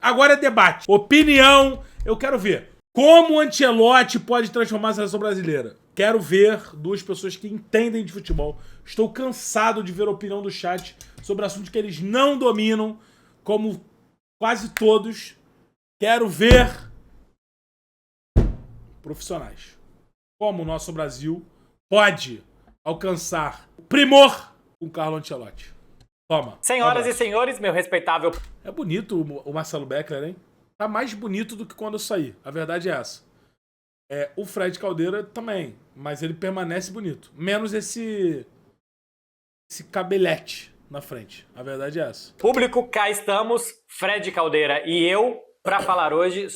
agora é debate. Opinião, eu quero ver. Como o Ancelotti pode transformar a seleção brasileira? Quero ver duas pessoas que entendem de futebol. Estou cansado de ver a opinião do chat sobre assuntos que eles não dominam, como quase todos. Quero ver profissionais. Como o nosso Brasil pode alcançar o primor com o Carlo Ancelotti. Toma. Senhoras e senhores, meu respeitável... É bonito o Marcelo Beckler, hein? Tá mais bonito do que quando eu saí. A verdade é essa. O Fred Caldeira também, mas ele permanece bonito. Menos esse cabelete na frente. A verdade é essa. Público, cá estamos, Fred Caldeira e eu, pra falar hoje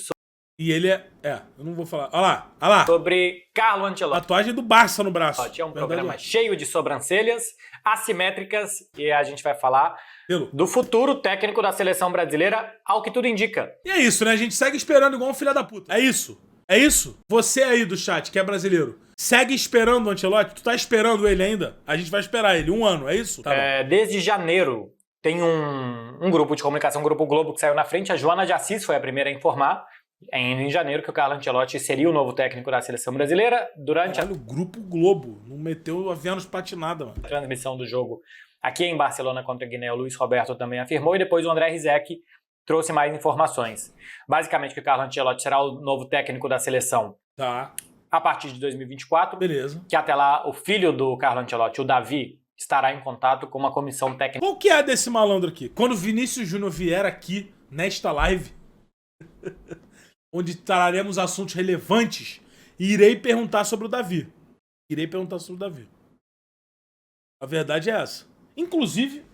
E ele eu não vou falar. Olha lá. sobre Carlo Ancelotti. Tatuagem do Barça no braço. É um programa cheio de sobrancelhas assimétricas e a gente vai falar do futuro técnico da seleção brasileira, ao que tudo indica. E é isso, né? A gente segue esperando igual um filho da puta. É isso. É isso. Você aí do chat, que é brasileiro, segue esperando o Ancelotti? Tu tá esperando ele ainda? A gente vai esperar ele 1 ano, é isso? Tá bom. Desde janeiro tem um grupo de comunicação, um Grupo Globo, que saiu na frente. A Joana de Assis foi a primeira a informar, em janeiro, que o Carlo Ancelotti seria o novo técnico da seleção brasileira. Durante o Grupo Globo não meteu a Vênus patinada, mano. A transmissão do jogo aqui em Barcelona contra a Guiné, o Luiz Roberto também afirmou, e depois o André Rizek trouxe mais informações. Basicamente, que o Carlo Ancelotti será o novo técnico da seleção a partir de 2024. Beleza. Que até lá o filho do Carlo Ancelotti, o Davi, estará em contato com uma comissão técnica. Qual que é desse malandro aqui? Quando o Vinícius Júnior vier aqui, nesta live, onde traremos assuntos relevantes, irei perguntar sobre o Davi. A verdade é essa. Inclusive...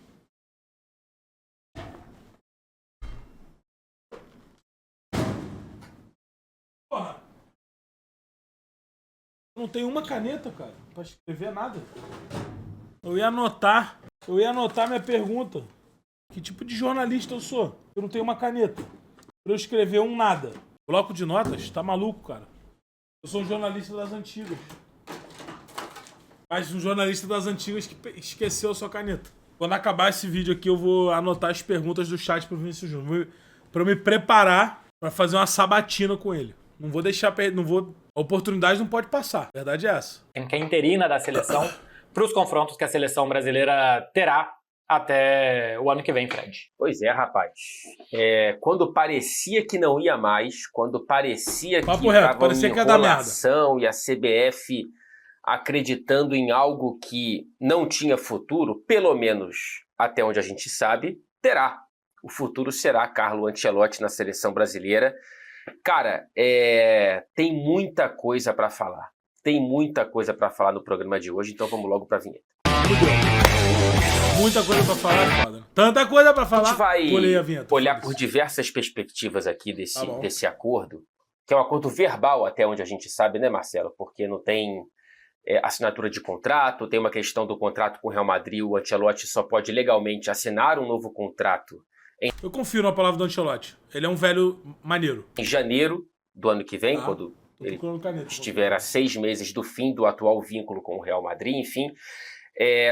Porra! Eu não tenho uma caneta, cara, pra escrever nada. Eu ia anotar minha pergunta. Que tipo de jornalista eu sou? Eu não tenho uma caneta pra eu escrever um nada. Bloco de notas? Tá maluco, cara? Eu sou um jornalista das antigas. Mas um jornalista das antigas que esqueceu a sua caneta. Quando acabar esse vídeo aqui, eu vou anotar as perguntas do chat pro Vinícius Júnior. Pra eu me preparar pra fazer uma sabatina com ele. Não vou deixar... A oportunidade não pode passar. A verdade é essa. Que é interina da seleção para os confrontos que a seleção brasileira terá até o ano que vem, Fred. Pois é, rapaz. Quando parecia que não ia mais, quando parecia que estava uma enrolação e a CBF acreditando em algo que não tinha futuro, pelo menos até onde a gente sabe, terá. O futuro será Carlo Ancelotti na seleção brasileira. Cara, tem muita coisa pra falar. Tem muita coisa pra falar no programa de hoje, então vamos logo pra vinheta. Muita coisa pra falar, foda. Tanta coisa pra falar. A gente vai olhar por diversas perspectivas aqui desse acordo, que é um acordo verbal até onde a gente sabe, né, Marcelo? Porque não tem assinatura de contrato, tem uma questão do contrato com o Real Madrid, o Ancelotti só pode legalmente assinar um novo contrato. Eu confio na palavra do Ancelotti. Ele é um velho maneiro. Em janeiro do ano que vem, quando ele estiver a 6 meses do fim do atual vínculo com o Real Madrid, enfim.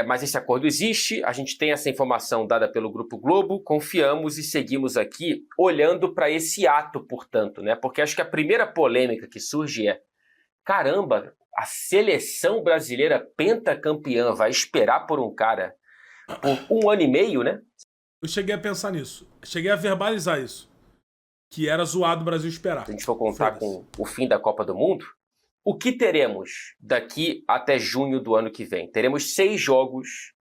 Mas esse acordo existe, a gente tem essa informação dada pelo Grupo Globo, confiamos e seguimos aqui olhando para esse ato, portanto, né? Porque acho que a primeira polêmica que surge caramba, a seleção brasileira pentacampeã vai esperar por um cara por 1 ano e meio, né? Eu cheguei a pensar nisso. Cheguei a verbalizar isso. Que era zoado o Brasil esperar. Se a gente for contar com o fim da Copa do Mundo, o que teremos daqui até junho do ano que vem? Teremos 6 jogos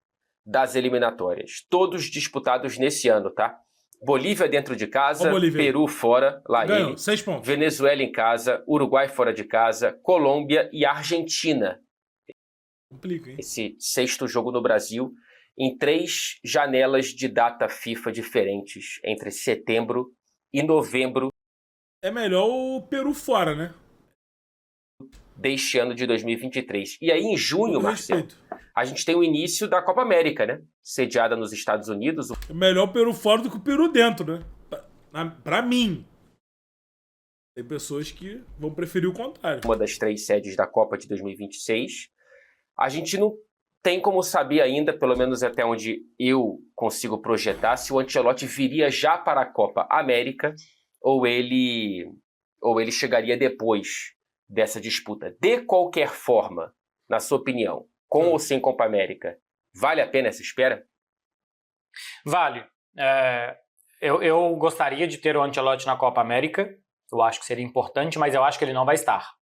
das eliminatórias, todos disputados nesse ano, tá? Bolívia dentro de casa, Peru fora, lá ganhou, ele. 6 pontos. Venezuela em casa, Uruguai fora de casa, Colômbia e Argentina. Complica, hein? Esse 6º jogo no Brasil, em 3 janelas de data FIFA diferentes, entre setembro e novembro. É melhor o Peru fora, né? Deste ano de 2023. E aí, em junho, Marcelo, a gente tem o início da Copa América, né? Sediada nos Estados Unidos. É melhor o Peru fora do que o Peru dentro, né? Pra mim. Tem pessoas que vão preferir o contrário. Uma das 3 sedes da Copa de 2026. A gente não tem como saber ainda, pelo menos até onde eu consigo projetar, se o Ancelotti viria já para a Copa América ou ele chegaria depois dessa disputa. De qualquer forma, na sua opinião, com ou sem Copa América, vale a pena essa espera? Vale. Eu gostaria de ter o Ancelotti na Copa América. Eu acho que seria importante, mas eu acho que ele não vai estar.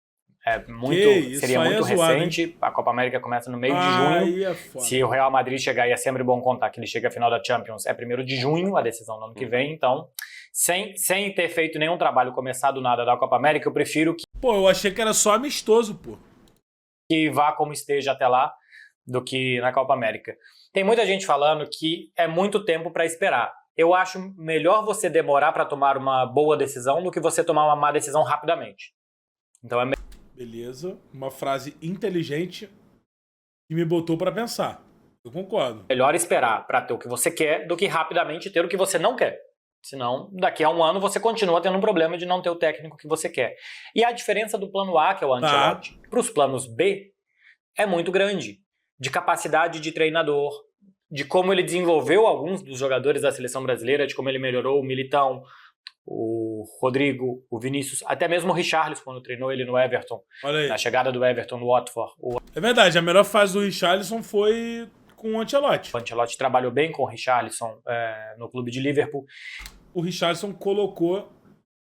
Seria muito recente. Hein? A Copa América começa no meio de junho. Se o Real Madrid chegar, e é sempre bom contar que ele chega à final da Champions, é 1º de junho, a decisão no ano que vem. Então, sem ter feito nenhum trabalho, começado nada da Copa América, eu prefiro que... eu achei que era só amistoso, que vá como esteja até lá, do que na Copa América. Tem muita gente falando que é muito tempo para esperar. Eu acho melhor você demorar para tomar uma boa decisão do que você tomar uma má decisão rapidamente. Então Beleza, uma frase inteligente que me botou para pensar. Eu concordo. Melhor esperar para ter o que você quer do que rapidamente ter o que você não quer. Senão, daqui a um ano, você continua tendo um problema de não ter o técnico que você quer. E a diferença do plano A, que é o Ancelotti, para os planos B, é muito grande. De capacidade de treinador, de como ele desenvolveu alguns dos jogadores da seleção brasileira, de como ele melhorou o Militão, o Rodrigo, o Vinícius, até mesmo o Richarlison, quando treinou ele no Everton. Olha aí. Na chegada do Everton no Watford. É verdade, a melhor fase do Richarlison foi com o Ancelotti. O Ancelotti trabalhou bem com o Richarlison no clube de Liverpool. O Richarlison colocou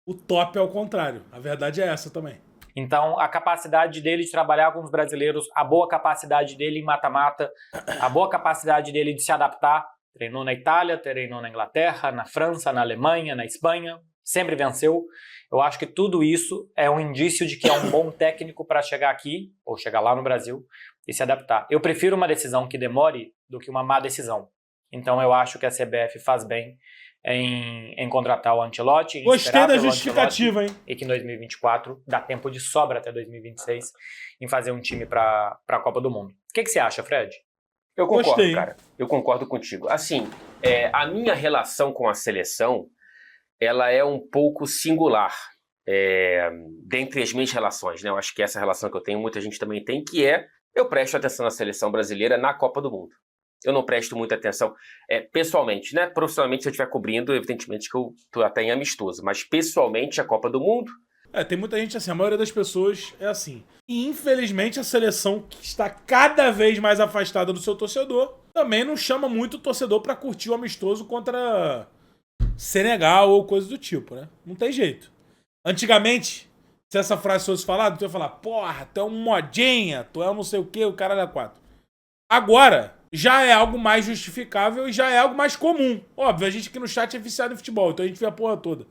o top ao contrário. A verdade é essa também. Então, a capacidade dele de trabalhar com os brasileiros, a boa capacidade dele em mata-mata, a boa capacidade dele de se adaptar. Treinou na Itália, treinou na Inglaterra, na França, na Alemanha, na Espanha. Sempre venceu. Eu acho que tudo isso é um indício de que é um bom técnico para chegar aqui, ou chegar lá no Brasil, e se adaptar. Eu prefiro uma decisão que demore do que uma má decisão. Então eu acho que a CBF faz bem em contratar o Ancelotti. Gostei da justificativa, hein? E que em 2024 dá tempo de sobra até 2026 em fazer um time para a Copa do Mundo. O que você acha, Fred? Eu concordo, cara. Eu concordo contigo. Assim, a minha relação com a seleção, ela é um pouco singular dentre as minhas relações, né? Eu acho que essa relação que eu tenho, muita gente também tem, que eu presto atenção na seleção brasileira na Copa do Mundo. Eu não presto muita atenção pessoalmente, né? Profissionalmente, se eu estiver cobrindo, evidentemente que eu tô até em amistoso, mas pessoalmente a Copa do Mundo... tem muita gente assim, a maioria das pessoas é assim. E infelizmente a seleção que está cada vez mais afastada do seu torcedor também não chama muito o torcedor para curtir o amistoso contra Senegal ou coisa do tipo, né? Não tem jeito. Antigamente, se essa frase fosse falada, tu ia falar, porra, tu é um modinha, tu é um não sei o que, o cara da 4. Agora, já é algo mais justificável e já é algo mais comum. Óbvio, a gente aqui no chat é viciado em futebol, então a gente vê a porra toda.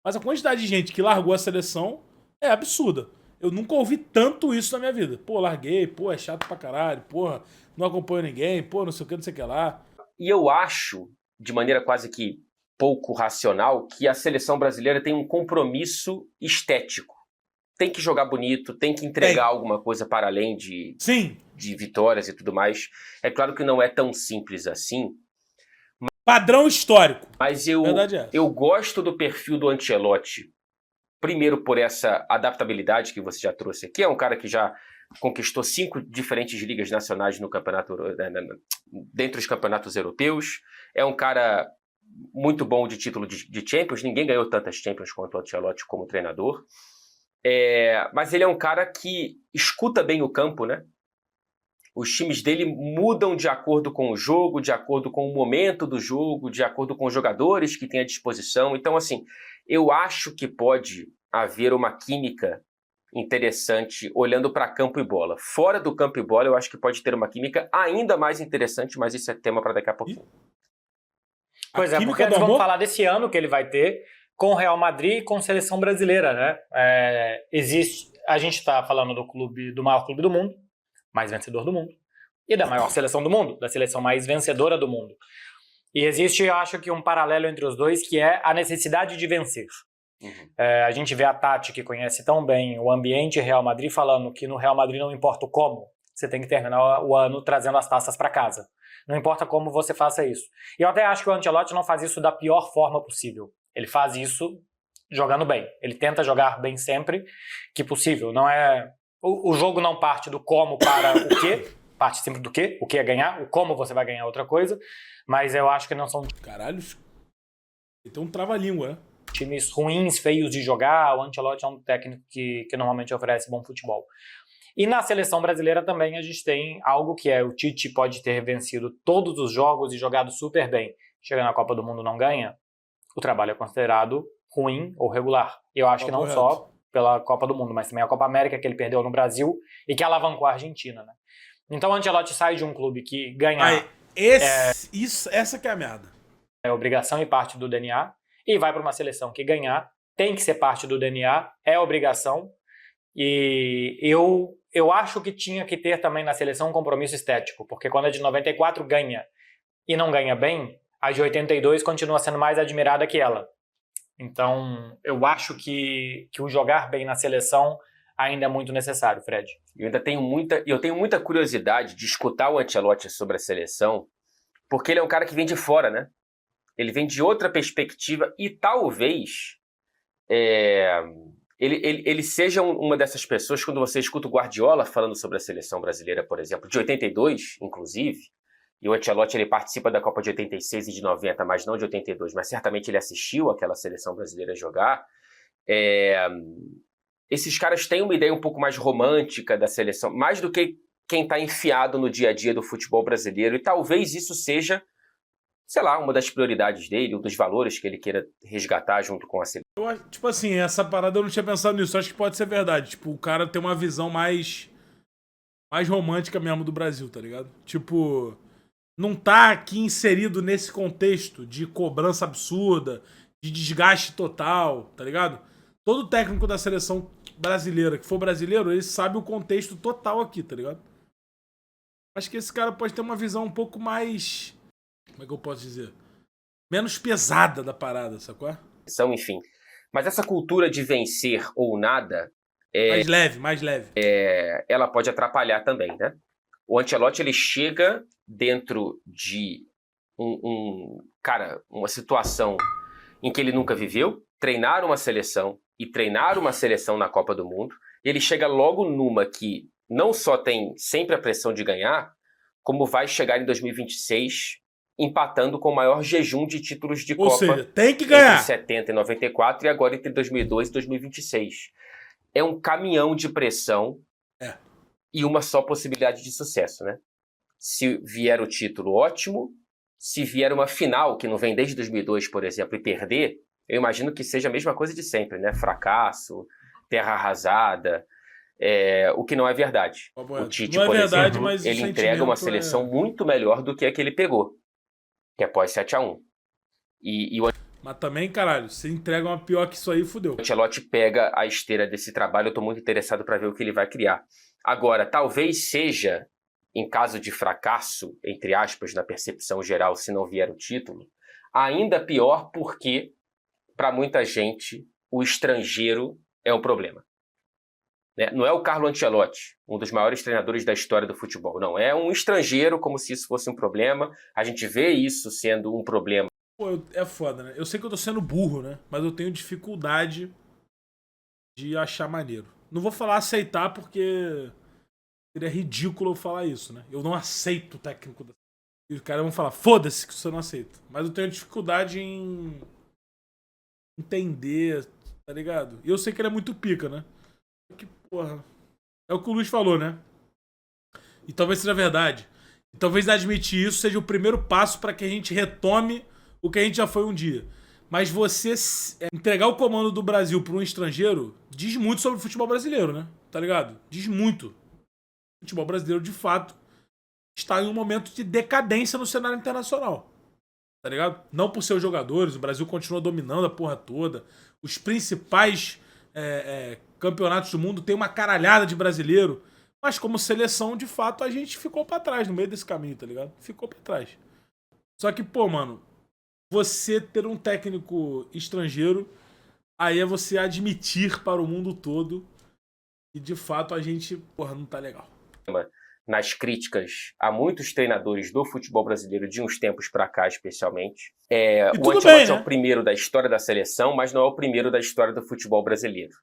Mas a quantidade de gente que largou a seleção é absurda. Eu nunca ouvi tanto isso na minha vida. Pô, larguei, é chato pra caralho, porra, não acompanho ninguém, não sei o que lá. E eu acho, de maneira quase que pouco racional, que a seleção brasileira tem um compromisso estético. Tem que jogar bonito, tem que entregar alguma coisa para além de vitórias e tudo mais. É claro que não é tão simples assim. Padrão histórico. Mas eu gosto do perfil do Ancelotti. Primeiro por essa adaptabilidade que você já trouxe aqui. É um cara que já conquistou 5 diferentes ligas nacionais no campeonato, dentro dos campeonatos europeus. É um cara muito bom de título de Champions. Ninguém ganhou tantas Champions quanto o Ancelotti como treinador. Mas ele é um cara que escuta bem o campo, né? Os times dele mudam de acordo com o jogo, de acordo com o momento do jogo, de acordo com os jogadores que tem à disposição. Então, assim, eu acho que pode haver uma química interessante olhando para campo e bola. Fora do campo e bola, eu acho que pode ter uma química ainda mais interessante, mas isso é tema para daqui a pouquinho. Pois é, porque nós vamos falar desse ano que ele vai ter com o Real Madrid e com a seleção brasileira, né? A gente está falando do maior clube do mundo, mais vencedor do mundo, e da maior seleção do mundo, da seleção mais vencedora do mundo. E existe, eu acho que um paralelo entre os dois, que é a necessidade de vencer. A gente vê a Tati, que conhece tão bem o ambiente Real Madrid, falando que no Real Madrid não importa o como, você tem que terminar o ano trazendo as taças para casa. Não importa como você faça isso. E eu até acho que o Ancelotti não faz isso da pior forma possível. Ele faz isso jogando bem. Ele tenta jogar bem sempre que possível. Não é... O jogo não parte do como para o quê, parte sempre do quê? O que é ganhar, o como você vai ganhar outra coisa, mas eu acho que não são... Caralho, então trava-língua, né? Times ruins, feios de jogar. O Ancelotti é um técnico que normalmente oferece bom futebol. E na seleção brasileira também a gente tem algo que é: o Tite pode ter vencido todos os jogos e jogado super bem. Chega na Copa do Mundo, não ganha. O trabalho é considerado ruim ou regular. E eu acho que não só pela Copa do Mundo, mas também a Copa América que ele perdeu no Brasil e que alavancou a Argentina, né? Então o Ancelotti sai de um clube que ganhar... essa que é a merda. É obrigação e parte do DNA. E vai para uma seleção que ganhar tem que ser parte do DNA, é obrigação. E eu acho que tinha que ter também na seleção um compromisso estético, porque quando a de 94 ganha e não ganha bem, a de 82 continua sendo mais admirada que ela. Então, eu acho que o jogar bem na seleção ainda é muito necessário, Fred. Eu tenho muita curiosidade de escutar o Ancelotti sobre a seleção, porque ele é um cara que vem de fora, né? Ele vem de outra perspectiva e talvez ele seja uma dessas pessoas, quando você escuta o Guardiola falando sobre a seleção brasileira, por exemplo, de 82, inclusive, e o Ancelotti ele participa da Copa de 86 e de 90, mas não de 82, mas certamente ele assistiu aquela seleção brasileira jogar. Esses caras têm uma ideia um pouco mais romântica da seleção, mais do que quem está enfiado no dia a dia do futebol brasileiro, e talvez isso seja, sei lá, uma das prioridades dele, um dos valores que ele queira resgatar junto com a seleção. Eu acho, tipo assim, essa parada eu não tinha pensado nisso, acho que pode ser verdade. Tipo, o cara tem uma visão mais romântica mesmo do Brasil, tá ligado? Tipo, não tá aqui inserido nesse contexto de cobrança absurda, de desgaste total, tá ligado? Todo técnico da seleção brasileira que for brasileiro, ele sabe o contexto total aqui, tá ligado? Acho que esse cara pode ter uma visão um pouco mais... Como é que eu posso dizer? Menos pesada da parada, sacou? Enfim. Mas essa cultura de vencer ou nada... Mais leve. Ela pode atrapalhar também, né? O Ancelotti, ele chega dentro de uma situação em que ele nunca viveu, treinar uma seleção na Copa do Mundo, e ele chega logo numa que não só tem sempre a pressão de ganhar, como vai chegar em 2026 empatando com o maior jejum de títulos de Copa. Ou seja, tem que ganhar. Entre 70 e 94 e agora entre 2002 e 2026. É um caminhão de pressão e uma só possibilidade de sucesso, né? Se vier o título, ótimo. Se vier uma final, que não vem desde 2002, por exemplo, e perder, eu imagino que seja a mesma coisa de sempre, né? Fracasso, terra arrasada, o que não é verdade. O Tite, por exemplo, ele entrega uma seleção muito melhor do que a que ele pegou, que é pós 7-1. Mas também, caralho, se entrega uma pior que isso aí, fudeu. O Ancelotti pega a esteira desse trabalho, eu tô muito interessado para ver o que ele vai criar. Agora, talvez seja, em caso de fracasso, entre aspas, na percepção geral, se não vier o título, ainda pior porque, para muita gente, o estrangeiro é um problema. Não é o Carlo Ancelotti, um dos maiores treinadores da história do futebol. Não, é um estrangeiro, como se isso fosse um problema. A gente vê isso sendo um problema. Pô, é foda, né? Eu sei que eu tô sendo burro, né? Mas eu tenho dificuldade de achar maneiro. Não vou falar aceitar porque seria ridículo eu falar isso, né? Eu não aceito o técnico da... E os caras vão falar, foda-se que você não aceita. Mas eu tenho dificuldade em entender, tá ligado? E eu sei que ele é muito pica, né? Que porra. É o que o Luiz falou, né? E talvez seja verdade. E talvez admitir isso seja o primeiro passo para que a gente retome o que a gente já foi um dia. Mas você entregar o comando do Brasil para um estrangeiro diz muito sobre o futebol brasileiro, né? Tá ligado? Diz muito. O futebol brasileiro, de fato, está em um momento de decadência no cenário internacional. Tá ligado? Não por seus jogadores, o Brasil continua dominando a porra toda. Os principais campeonatos do mundo tem uma caralhada de brasileiro. Mas como seleção, de fato, a gente ficou pra trás no meio desse caminho, tá ligado? Ficou pra trás. Só que, pô, mano, você ter um técnico estrangeiro, aí é você admitir para o mundo todo que, de fato, a gente, porra, não tá legal. Nas críticas a muitos treinadores do futebol brasileiro de uns tempos pra cá, especialmente. O Ancelotti é o primeiro da história da seleção, mas não é o primeiro da história do futebol brasileiro.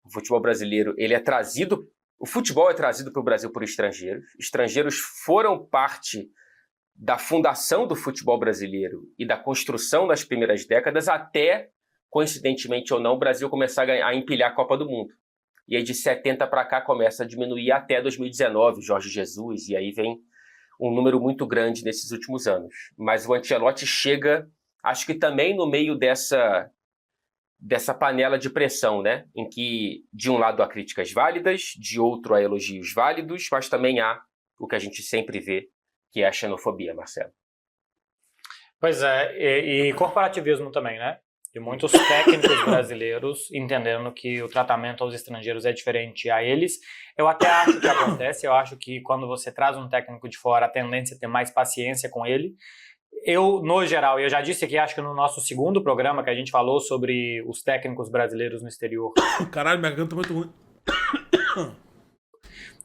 O futebol brasileiro, ele é trazido O futebol é trazido para o Brasil por estrangeiros. Estrangeiros foram parte da fundação do futebol brasileiro e da construção das primeiras décadas até, coincidentemente ou não, o Brasil começar a empilhar a Copa do Mundo. E aí de 70 para cá começa a diminuir até 2019, Jorge Jesus, e aí vem um número muito grande nesses últimos anos. Mas o Ancelotti chega, acho que também no meio dessa panela de pressão, né? Em que de um lado há críticas válidas, de outro há elogios válidos, mas também há o que a gente sempre vê, que é a xenofobia, Marcelo. Pois é, e corporativismo também, né? De muitos técnicos brasileiros entendendo que o tratamento aos estrangeiros é diferente a eles. Eu até acho que acontece, eu acho que quando você traz um técnico de fora, a tendência é ter mais paciência com ele. Eu, no geral, eu já disse aqui, acho que no nosso segundo programa que a gente falou sobre os técnicos brasileiros no exterior. Caralho, minha garganta tá muito ruim.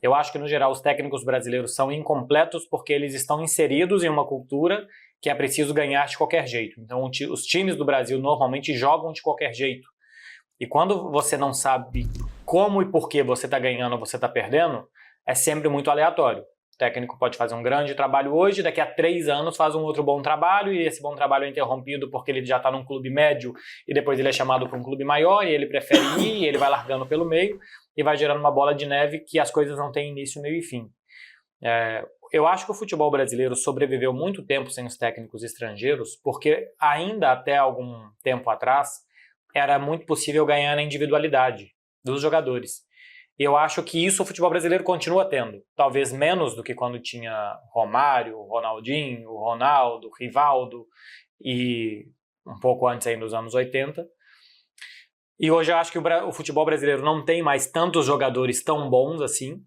Eu acho que, no geral, os técnicos brasileiros são incompletos porque eles estão inseridos em uma cultura que é preciso ganhar de qualquer jeito. Então, os times do Brasil normalmente jogam de qualquer jeito. E quando você não sabe como e por que você está ganhando ou você está perdendo, é sempre muito aleatório. O técnico pode fazer um grande trabalho hoje, daqui a 3 anos faz um outro bom trabalho, e esse bom trabalho é interrompido porque ele já está num clube médio e depois ele é chamado para um clube maior e ele prefere ir e ele vai largando pelo meio e vai gerando uma bola de neve que as coisas não têm início, meio e fim. Eu acho que o futebol brasileiro sobreviveu muito tempo sem os técnicos estrangeiros porque ainda até algum tempo atrás era muito possível ganhar na individualidade dos jogadores. E eu acho que isso o futebol brasileiro continua tendo. Talvez menos do que quando tinha Romário, Ronaldinho, Ronaldo, Rivaldo e um pouco antes aí dos anos 80. E hoje eu acho que o futebol brasileiro não tem mais tantos jogadores tão bons assim.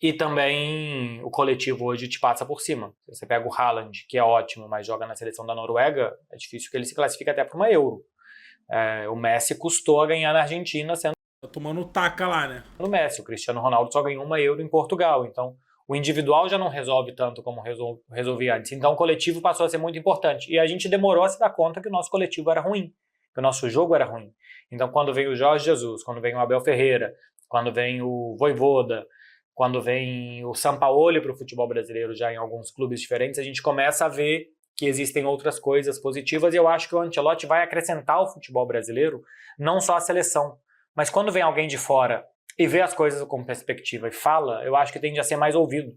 E também o coletivo hoje te passa por cima. Você pega o Haaland, que é ótimo, mas joga na seleção da Noruega, é difícil que ele se classifique até para uma Euro. O Messi custou a ganhar na Argentina sendo tá tomando taca lá, né? No Messi. O Cristiano Ronaldo só ganhou uma Euro em Portugal. Então, o individual já não resolve tanto como resolvia antes. Então, o coletivo passou a ser muito importante. E a gente demorou a se dar conta que o nosso coletivo era ruim, que o nosso jogo era ruim. Então, quando vem o Jorge Jesus, quando vem o Abel Ferreira, quando vem o Vojvoda, quando vem o Sampaoli para o futebol brasileiro já em alguns clubes diferentes, a gente começa a ver que existem outras coisas positivas. E eu acho que o Ancelotti vai acrescentar ao futebol brasileiro não só a seleção, mas quando vem alguém de fora e vê as coisas com perspectiva e fala, eu acho que tende a ser mais ouvido.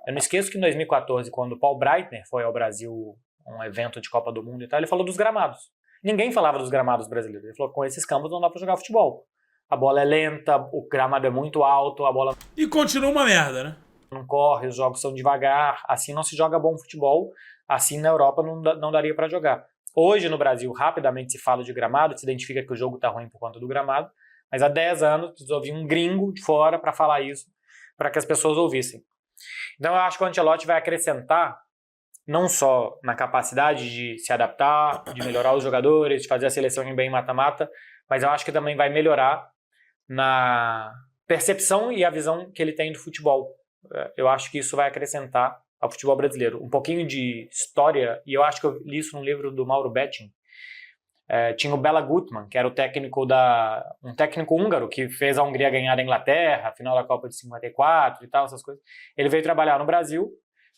Eu não esqueço que em 2014, quando o Paul Breitner foi ao Brasil, um evento de Copa do Mundo e tal, ele falou dos gramados. Ninguém falava dos gramados brasileiros. Ele falou que com esses campos não dá pra jogar futebol. A bola é lenta, o gramado é muito alto, a bola... E continua uma merda, né? Não corre, os jogos são devagar, assim não se joga bom futebol, assim na Europa não daria pra jogar. Hoje no Brasil, rapidamente se fala de gramado, se identifica que o jogo tá ruim por conta do gramado, mas há 10 anos precisa ouvir um gringo de fora para falar isso, para que as pessoas ouvissem. Então eu acho que o Ancelotti vai acrescentar, não só na capacidade de se adaptar, de melhorar os jogadores, de fazer a seleção em bem mata-mata, mas eu acho que também vai melhorar na percepção e a visão que ele tem do futebol. Eu acho que isso vai acrescentar ao futebol brasileiro. Um pouquinho de história, e eu acho que eu li isso num livro do Mauro Betting. Tinha o Bela Gutmann, que era um técnico húngaro que fez a Hungria ganhar da Inglaterra, final da Copa de 54 e tal, essas coisas. Ele veio trabalhar no Brasil.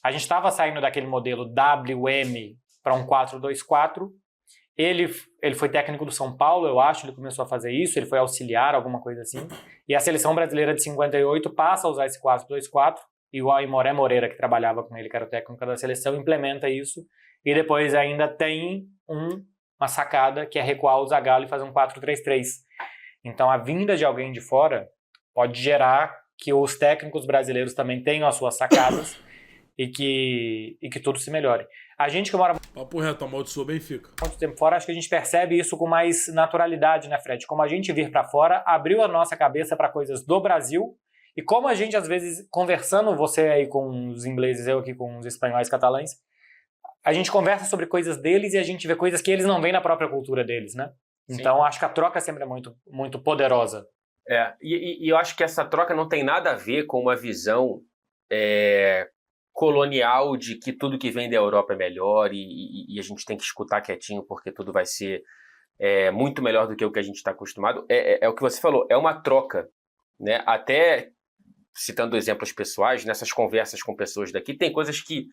A gente estava saindo daquele modelo WM para um 4-2-4. Ele foi técnico do São Paulo, eu acho, ele começou a fazer isso, ele foi auxiliar, alguma coisa assim. E a seleção brasileira de 58 passa a usar esse 4-2-4, e o Aimoré Moreira, que trabalhava com ele, que era o técnico da seleção, implementa isso. E depois ainda tem uma sacada, que é recuar o Zagallo e fazer um 4-3-3. Então a vinda de alguém de fora pode gerar que os técnicos brasileiros também tenham as suas sacadas e que tudo se melhore. A gente que mora papo reto, amaldiçoou Benfica. muito tempo fora, acho que a gente percebe isso com mais naturalidade, né, Fred? Como a gente vir para fora, abriu a nossa cabeça para coisas do Brasil, e como a gente, às vezes, conversando, você aí com os ingleses, eu aqui com os espanhóis, catalães, a gente conversa sobre coisas deles e a gente vê coisas que eles não veem na própria cultura deles, né? Então, sim, acho que a troca sempre é muito, muito poderosa. E eu acho que essa troca não tem nada a ver com uma visão colonial de que tudo que vem da Europa é melhor e a gente tem que escutar quietinho porque tudo vai ser muito melhor do que o que a gente está acostumado. É o que você falou, é uma troca, né? Até citando exemplos pessoais, nessas conversas com pessoas daqui, tem coisas que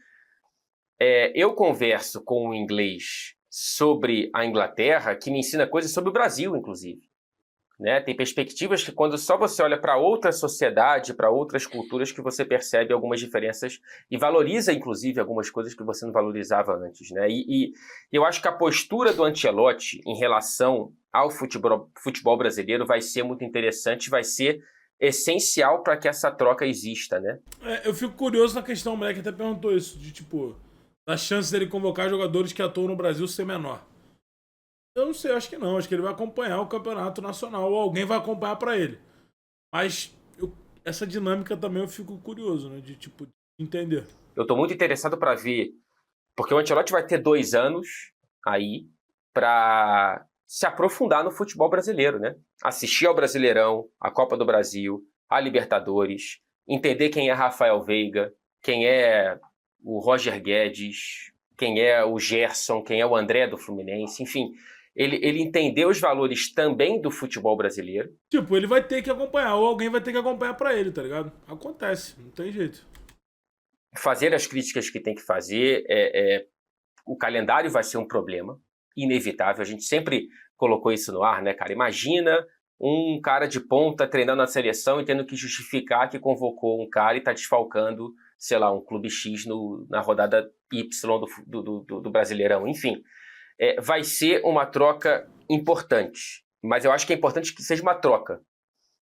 eu converso com o inglês sobre a Inglaterra que me ensina coisas sobre o Brasil, inclusive. Né? Tem perspectivas que quando só você olha para outra sociedade, para outras culturas, que você percebe algumas diferenças e valoriza, inclusive, algumas coisas que você não valorizava antes. Né? E eu acho que a postura do Ancelotti em relação ao futebol brasileiro vai ser muito interessante, vai ser essencial para que essa troca exista. Né? Eu fico curioso na questão, o moleque até perguntou isso, de da chance dele convocar jogadores que atuam no Brasil ser menor. Eu não sei, acho que não. Acho que ele vai acompanhar o campeonato nacional ou alguém vai acompanhar pra ele. Mas essa dinâmica também eu fico curioso, né? De entender. Eu tô muito interessado pra ver, porque o Ancelotti vai ter 2 anos aí pra se aprofundar no futebol brasileiro, né? Assistir ao Brasileirão, a Copa do Brasil, a Libertadores, entender quem é Rafael Veiga, quem é o Roger Guedes, quem é o Gerson, quem é o André do Fluminense, enfim... Ele entendeu os valores também do futebol brasileiro. Ele vai ter que acompanhar, ou alguém vai ter que acompanhar pra ele, tá ligado? Acontece, não tem jeito. Fazer as críticas que tem que fazer, o calendário vai ser um problema, inevitável. A gente sempre colocou isso no ar, né, cara? Imagina um cara de ponta treinando na seleção e tendo que justificar que convocou um cara e tá desfalcando, sei lá, um clube X na rodada Y do Brasileirão, enfim... vai ser uma troca importante, mas eu acho que é importante que seja uma troca.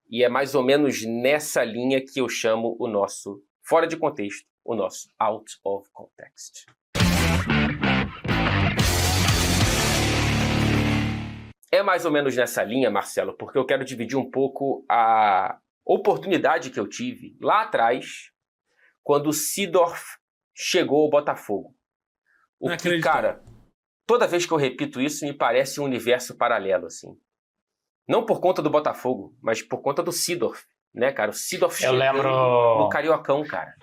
E é mais ou menos nessa linha que eu chamo o nosso, fora de contexto, o nosso out of context. É mais ou menos nessa linha, Marcelo, porque eu quero dividir um pouco a oportunidade que eu tive lá atrás, quando o Seedorf chegou ao Botafogo. O que, cara... Toda vez que eu repito isso, me parece um universo paralelo, assim. Não por conta do Botafogo, mas por conta do Seedorf, né, cara? O Seedorf chegando no Cariocão, cara.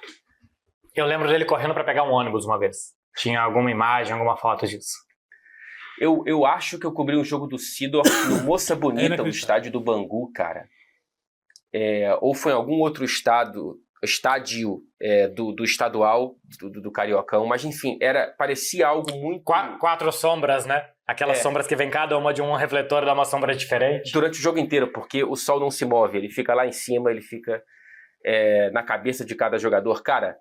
Eu lembro dele correndo pra pegar um ônibus uma vez. Tinha alguma imagem, alguma foto disso. Eu acho que eu cobri um jogo do Seedorf no Moça Bonita, no estádio do Bangu, cara. Ou foi em algum outro estádio do estadual, do Cariocão, mas enfim, parecia algo muito... 4 sombras, né? Aquelas sombras que vem cada uma de um refletor e dá uma sombra diferente. Durante o jogo inteiro, porque o sol não se move, ele fica lá em cima, ele fica na cabeça de cada jogador. Cara,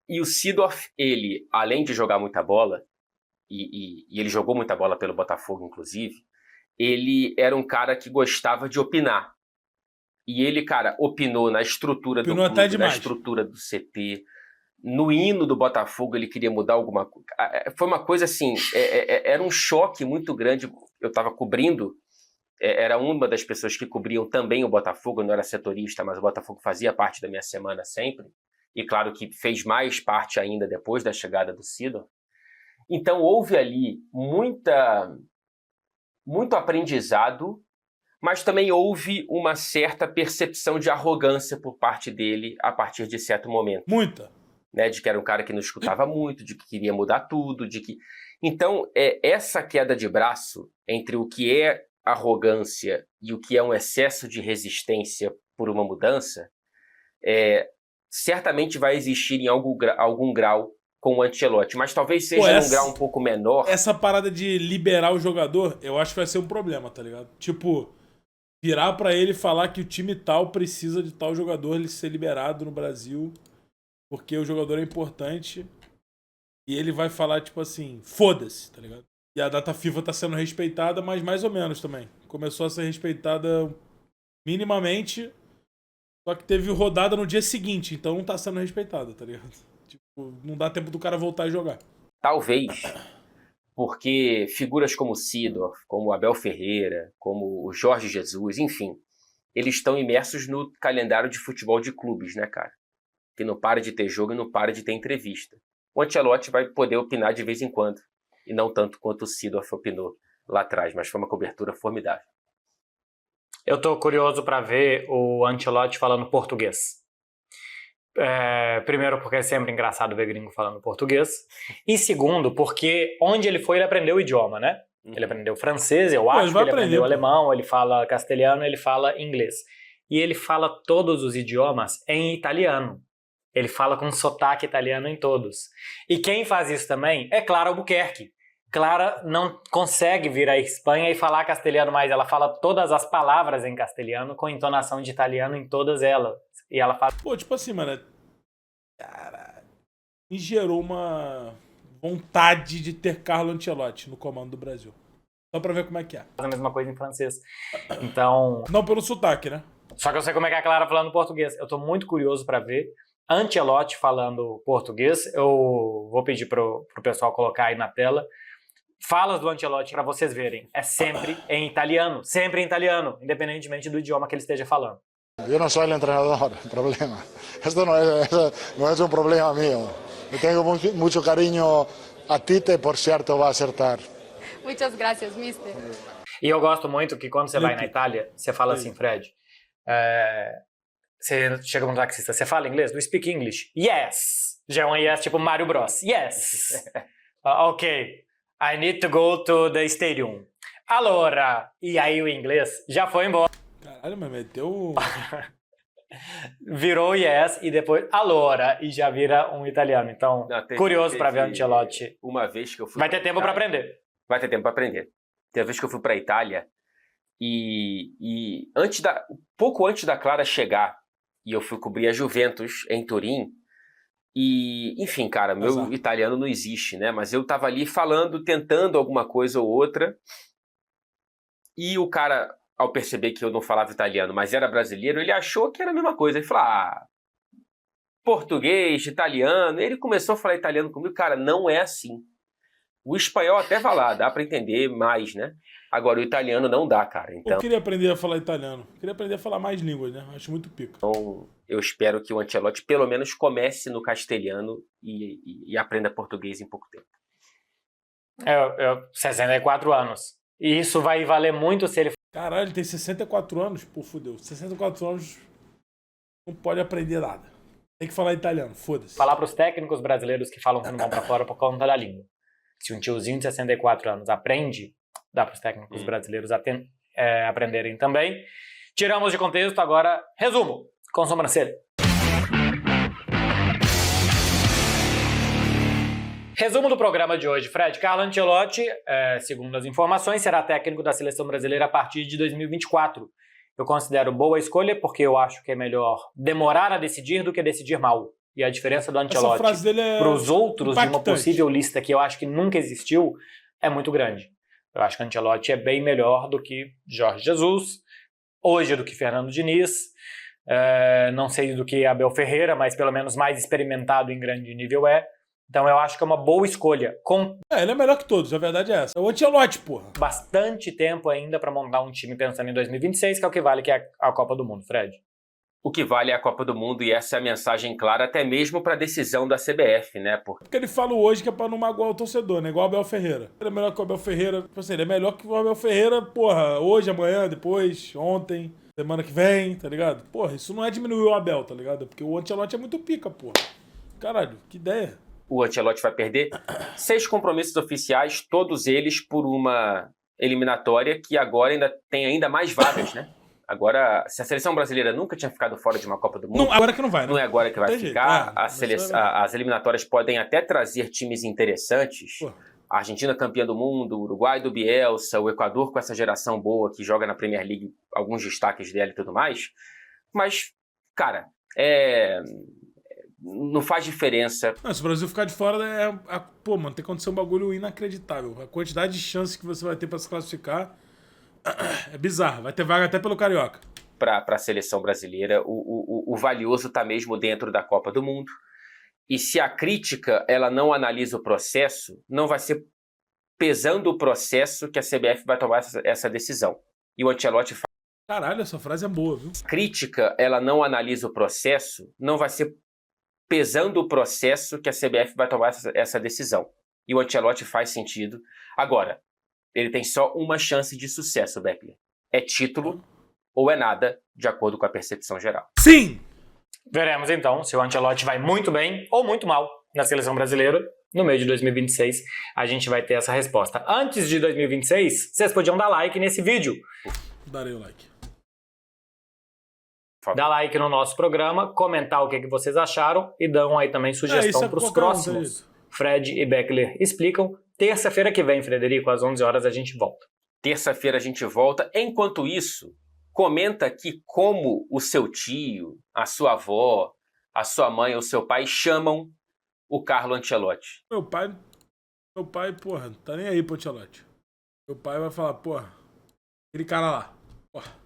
e o Seedorf, ele, além de jogar muita bola, e ele jogou muita bola pelo Botafogo, inclusive, ele era um cara que gostava de opinar. E ele, cara, opinou na estrutura do clube, na estrutura do CT, no hino do Botafogo ele queria mudar alguma coisa. Foi uma coisa assim, era um choque muito grande. Eu estava cobrindo, era uma das pessoas que cobriam também o Botafogo, eu não era setorista, mas o Botafogo fazia parte da minha semana sempre. E claro que fez mais parte ainda depois da chegada do Seedorf. Então houve ali muito aprendizado, mas também houve uma certa percepção de arrogância por parte dele a partir de certo momento. Muita. Né, de que era um cara que não escutava muito, de que queria mudar tudo, de que... Então, essa queda de braço entre o que é arrogância e o que é um excesso de resistência por uma mudança, certamente vai existir em algum grau com o Ancelotti, mas talvez seja num grau um pouco menor. Essa parada de liberar o jogador, eu acho que vai ser um problema, tá ligado? Virar pra ele e falar que o time tal precisa de tal jogador ele ser liberado no Brasil, porque o jogador é importante, e ele vai falar, foda-se, tá ligado? E a data FIFA tá sendo respeitada, mas mais ou menos também. Começou a ser respeitada minimamente, só que teve rodada no dia seguinte, então não tá sendo respeitada, tá ligado? Não dá tempo do cara voltar a jogar. Talvez, porque figuras como o Seedorf, como o Abel Ferreira, como o Jorge Jesus, enfim, eles estão imersos no calendário de futebol de clubes, né, cara? Que não para de ter jogo e não para de ter entrevista. O Ancelotti vai poder opinar de vez em quando, e não tanto quanto o Seedorf opinou lá atrás, mas foi uma cobertura formidável. Eu tô curioso para ver o Ancelotti falando português. Primeiro, porque é sempre engraçado ver gringo falando português. E segundo, porque onde ele foi, ele aprendeu o idioma, né? Ele aprendeu francês, eu acho que ele aprendeu alemão, ele fala castelhano, ele fala inglês. e ele fala todos os idiomas em italiano. Ele fala com sotaque italiano em todos. E quem faz isso também é Clara Albuquerque. Clara não consegue vir à Espanha e falar castelhano mais. Ela fala todas as palavras em castelhano com entonação de italiano em todas elas. E ela fala... Pô, tipo assim, mano... Caralho. Me gerou uma vontade de ter Carlo Ancelotti no comando do Brasil. Só pra ver como é que é. Faz a mesma coisa em francês. Então... Não pelo sotaque, né? Só que eu sei como é que é a Clara falando português. Eu tô muito curioso pra ver Ancelotti falando português. Eu vou pedir pro pessoal colocar aí na tela. Falas do Ancelotti pra vocês verem. É sempre em italiano. Sempre em italiano. Independentemente do idioma que ele esteja falando. Eu não sou o treinador, problema. Esto no es un problema mío. Eu tenho muito carinho a Tite, por certo, vai acertar. Muitas gracias, mister. E eu gosto muito que quando você vai na Itália, você fala assim, Fred, você chega para um taxista, você fala inglês? Do you speak English? Yes! Já é um yes tipo Mario Bros. Yes! Ok. I need to go to the stadium. Allora! E aí o inglês já foi embora. Caralho, mas meteu... Virou yes e depois allora e já vira um italiano. Então, curioso para ver o Ancelotti. Uma vez que eu fui... Vai ter tempo para aprender. Vai ter tempo para aprender. Tem uma vez que eu fui para a Itália e pouco antes da Clara chegar, e eu fui cobrir a Juventus em Turim, e, enfim, cara, meu italiano não existe, né? Mas eu tava ali falando, tentando alguma coisa ou outra, e o cara, ao perceber que eu não falava italiano, mas era brasileiro, ele achou que era a mesma coisa. Ele falou, português, italiano. Ele começou a falar italiano comigo. Cara, não é assim. O espanhol até vai lá, dá pra entender mais, né? Agora, o italiano não dá, cara. Então, eu queria aprender a falar italiano. Eu queria aprender a falar mais línguas, né? Acho muito pica. Então, eu espero que o Ancelotti, pelo menos, comece no castelhano e aprenda português em pouco tempo. 64 anos. E isso vai valer muito se ele... Caralho, ele tem 64 anos? Pô, fudeu. 64 anos não pode aprender nada. Tem que falar italiano, foda-se. Falar pros técnicos brasileiros que falam que não vão pra fora por conta da língua. Se um tiozinho de 64 anos aprende, dá pros técnicos brasileiros aprenderem também. Tiramos de contexto, agora, resumo, com sobrancelha. Resumo do programa de hoje, Fred. Carlo Ancelotti, segundo as informações, será técnico da seleção brasileira a partir de 2024. Eu considero boa escolha porque eu acho que é melhor demorar a decidir do que decidir mal. E a diferença do Ancelotti para os outros de uma possível lista que eu acho que nunca existiu é muito grande. Eu acho que o Ancelotti é bem melhor do que Jorge Jesus, hoje do que Fernando Diniz, não sei do que Abel Ferreira, mas pelo menos mais experimentado em grande nível é. Então eu acho que é uma boa escolha. Ele é melhor que todos, a verdade é essa. É o Ancelotti, porra. Bastante tempo ainda para montar um time pensando em 2026, que é o que vale, que é a Copa do Mundo, Fred. O que vale é a Copa do Mundo, e essa é a mensagem clara até mesmo para a decisão da CBF, né? Porque ele fala hoje que é para não magoar o torcedor, né? Igual o Abel Ferreira. Ele é melhor que o Abel Ferreira. Tipo assim, ele é melhor que o Abel Ferreira, porra, hoje, amanhã, depois, ontem, semana que vem, tá ligado? Porra, isso não é diminuir o Abel, tá ligado? Porque o Ancelotti é muito pica, porra. Caralho, que ideia. O Ancelotti vai perder 6 compromissos oficiais, todos eles por uma eliminatória que agora ainda tem ainda mais vagas, né? Agora, se a seleção brasileira nunca tinha ficado fora de uma Copa do Mundo... Não, agora que não vai, né? Não é agora que vai ficar. As eliminatórias podem até trazer times interessantes. Pô. A Argentina campeã do mundo, o Uruguai do Bielsa, o Equador com essa geração boa que joga na Premier League, alguns destaques dela e tudo mais. Mas, cara, não faz diferença. Não, se o Brasil ficar de fora, pô, mano, tem que acontecer um bagulho inacreditável. A quantidade de chances que você vai ter pra se classificar é bizarro. Vai ter vaga até pelo Carioca. Para a seleção brasileira, o valioso está mesmo dentro da Copa do Mundo. E se a crítica ela não analisa o processo, não vai ser pesando o processo que a CBF vai tomar essa decisão. E o Ancelotti fala... Caralho, essa frase é boa, viu? Crítica, ela não analisa o processo, não vai ser pesando o processo que a CBF vai tomar essa decisão. E o Ancelotti faz sentido. Agora, ele tem só uma chance de sucesso, Beckler. É título ou é nada, de acordo com a percepção geral. Sim! Veremos então se o Ancelotti vai muito bem ou muito mal na seleção brasileira. No mês de 2026, a gente vai ter essa resposta. Antes de 2026, vocês podiam dar like nesse vídeo. Darei o like. Dá like no nosso programa, comentar o que vocês acharam e dão aí também sugestão para os próximos. Fred e Beckler explicam. Terça-feira que vem, Frederico, às 11 horas a gente volta. Terça-feira a gente volta. Enquanto isso, comenta aqui como o seu tio, a sua avó, a sua mãe ou seu pai chamam o Carlo Ancelotti. Meu pai, porra, não tá nem aí pro Ancelotti. Meu pai vai falar, porra, aquele cara lá, porra.